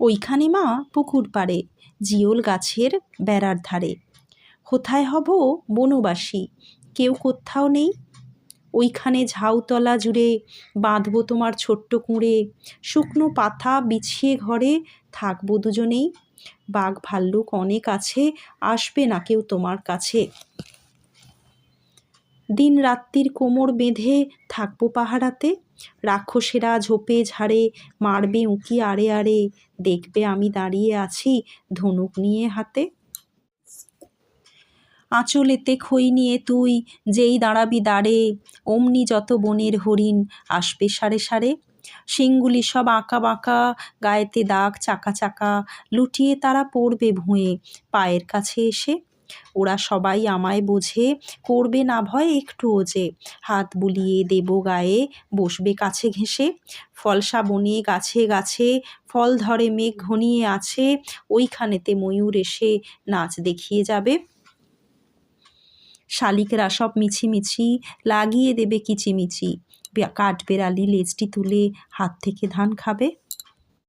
ওইখানে মা পুকুর পাড়ে, জিওল গাছের বেড়ার ধারে। কোথায় হব বনবাসী, কেউ কোথাও নেই। ওইখানে ঝাউতলা জুড়ে বাঁধব তোমার ছোট্ট কুঁড়ে, শুকনো পাতা বিছিয়ে ঘরে থাকবো দুজনেই। বাঘ ভাল্লুক অনেক আছে, আসবে না কেউ তোমার কাছে। দিন রাত্রির কোমর বেঁধে থাকবো পাহারাতে, রাক্ষসেরা ঝোপে ঝাড়ে মারবে উঁকি আড়ে আড়ে, দেখবে আমি দাঁড়িয়ে আছি ধনুক নিয়ে হাতে। আঁচলেতে খই নিয়ে তুই যেই দাঁড়াবি দাঁড়ে, অমনি যত বনের হরিণ আসবে সারে সারে। শিংগুলি সব আঁকা বাঁকা, গায়েতে দাগ চাকা চাকা, লুটিয়ে তারা পড়বে ভুঁয়ে পায়ের কাছে এসে। ওরা সবাই আমায় বোঝে, করবে না ভয় একটুও যে, হাত বুলিয়ে দেব গায়ে বসবে কাছে ঘেঁষে। ফলসা বনে গাছে গাছে ফল ধরে মেঘ ঘনিয়ে আছে, ওইখানেতে ময়ূর এসে নাচ দেখিয়ে যাবে। শালিকরা সব মিছিমিছি লাগিয়ে দেবে কিচিমিচি, কাঠবেড়ালি লেজটি তুলে হাত থেকে ধান খাবে।